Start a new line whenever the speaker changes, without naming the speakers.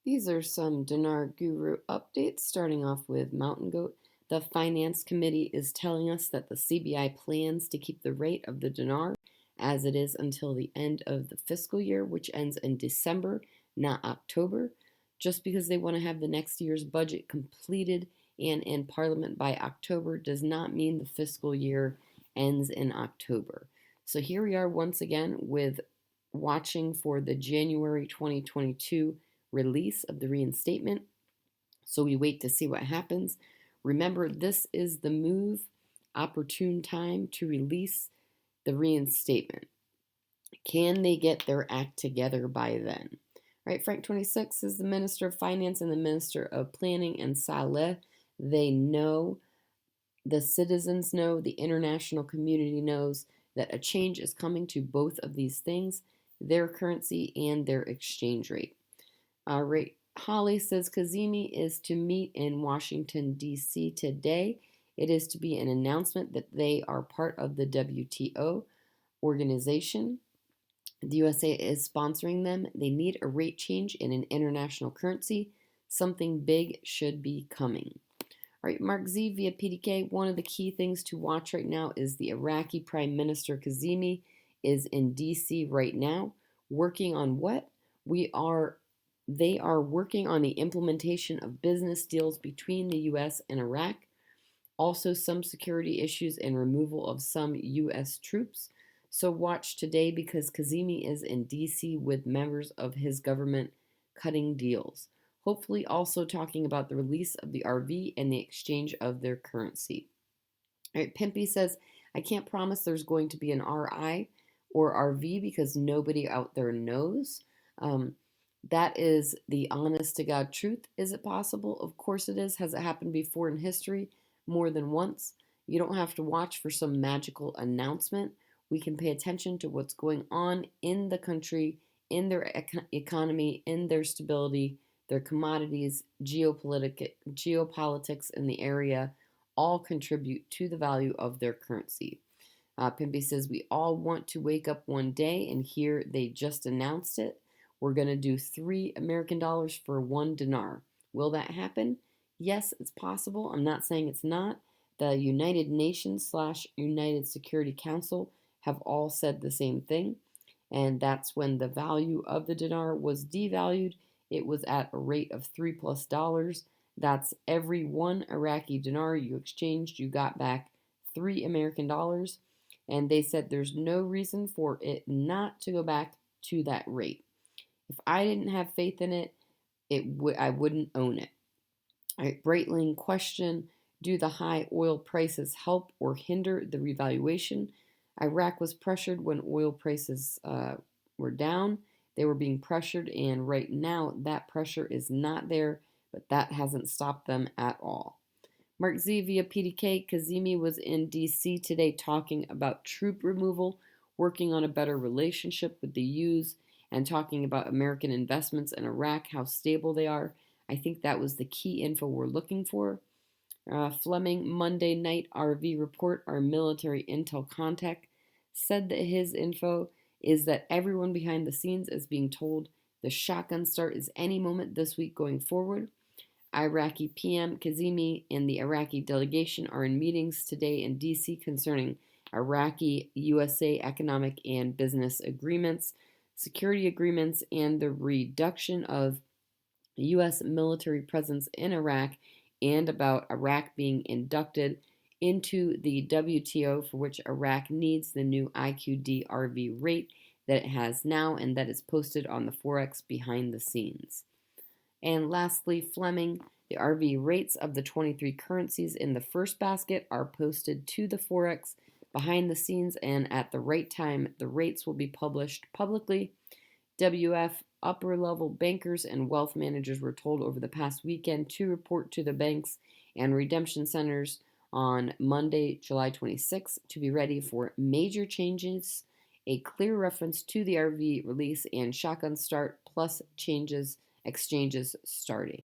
These are some Dinar Guru updates, starting off with Mountain Goat. The Finance Committee is telling us that the CBI plans to keep the rate of the dinar as it is until the end of the fiscal year, which ends in December, not October. Just because they want to have the next year's budget completed and in Parliament by October does not mean the fiscal year ends in October. So here we are once again with watching for the January 2022 release of the reinstatement. So we wait to see what happens. Remember, this is the move, opportune time to release the reinstatement. Can they get their act together by then? Right, Frank 26 is the Minister of Finance and the Minister of Planning, and Saleh. They know, the citizens know, the international community knows that a change is coming to both of these things, their currency and their exchange rate. Holly says Kazemi is to meet in Washington, D.C. today. It is to be an announcement that they are part of the WTO organization. The USA is sponsoring them. They need a rate change in an international currency. Something big should be coming. All right, Mark Z via PDK. One of the key things to watch right now is the Iraqi Prime Minister Kazemi is in D.C. right now, working on what? They are working on the implementation of business deals between the U.S. and Iraq, also some security issues and removal of some U.S. troops. So watch today because Kazemi is in D.C. with members of his government cutting deals. Hopefully also talking about the release of the RV and the exchange of their currency. All right, Pimpy says, I can't promise there's going to be an RI or RV because nobody out there knows. That is the honest to God truth. Is it possible? Of course it is. Has it happened before in history? More than once. You don't have to watch for some magical announcement. We can pay attention to what's going on in the country, in their economy, in their stability, their commodities, geopolitics in the area, all contribute to the value of their currency. Pimpy says, we all want to wake up one day and hear they just announced it. We're going to do $3 American for $1 dinar. Will that happen? Yes, it's possible. I'm not saying it's not. The United Nations / United Security Council have all said the same thing. And that's when the value of the dinar was devalued. It was at a rate of $3+. That's every one Iraqi dinar you exchanged, you got back $3 American. And they said there's no reason for it not to go back to that rate. If I didn't have faith in it, I wouldn't own it. All right, Breitling question, do the high oil prices help or hinder the revaluation? Iraq was pressured when oil prices were down. They were being pressured, and right now that pressure is not there, but that hasn't stopped them at all. Mark Z via PDK, Kazemi was in D.C. today talking about troop removal, working on a better relationship with the U's, and talking about American investments in Iraq, how stable they are. I think that was the key info we're looking for. Fleming, Monday night RV report, our military intel contact, said that his info is that everyone behind the scenes is being told the shotgun start is any moment this week going forward. Iraqi PM Kazemi and the Iraqi delegation are in meetings today in D.C. concerning Iraqi USA economic and business agreements, security agreements, and the reduction of U.S. military presence in Iraq, and about Iraq being inducted into the WTO, for which Iraq needs the new IQD RV rate that it has now and that is posted on the Forex behind the scenes. And lastly, Fleming, the RV rates of the 23 currencies in the first basket are posted to the Forex behind the scenes, and at the right time, the rates will be published publicly. WF upper level bankers and wealth managers were told over the past weekend to report to the banks and redemption centers on Monday, July 26, to be ready for major changes, a clear reference to the RV release and shotgun start plus exchanges starting.